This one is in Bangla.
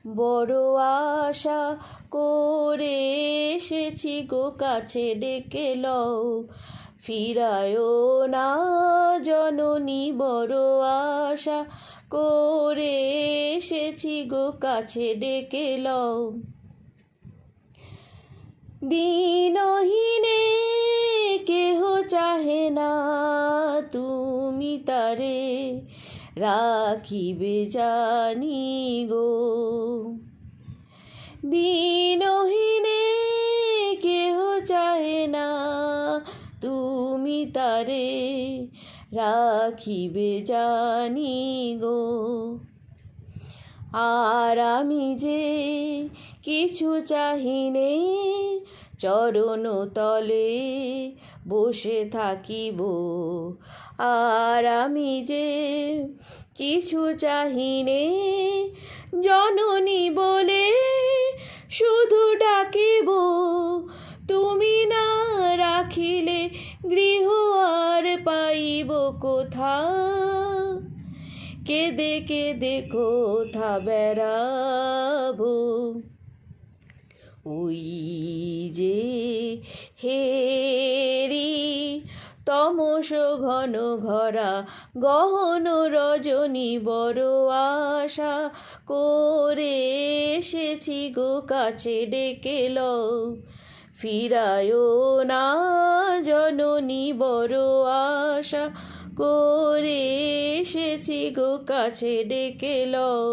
বড় আশা করে এসেছি গো কাছে ডেকে লও, ফিরায়ও না জননী। বড় আশা করে এসেছি গো কাছে ডেকে লও। দিনহীনে কেহ চাহে না, তুমি তারে রাখিবে জানি গো। দিনহীনে কেহ চাহে না, তুমি তারে রাখিবে জানি গো। আর আমি যে কিছু চাহিনে, চরণ তলে বসে থাকিব। আর আমি যে কিছু চাহিনে, জননী বলে শুধু ডাকিব। তুমি না রাখিলে গৃহ আর পাইব কোথা, কেঁদে কেঁদে কোথা বেড়াবো। ওই যে হেরি তমস ঘন ঘরা গহন রজনী, বড় আশা করে এসেছি গো কাছে ডেকে লও, ফিরায়ও না জননী। বড় আশা করে এসেছি গো কাছে ডেকে লও।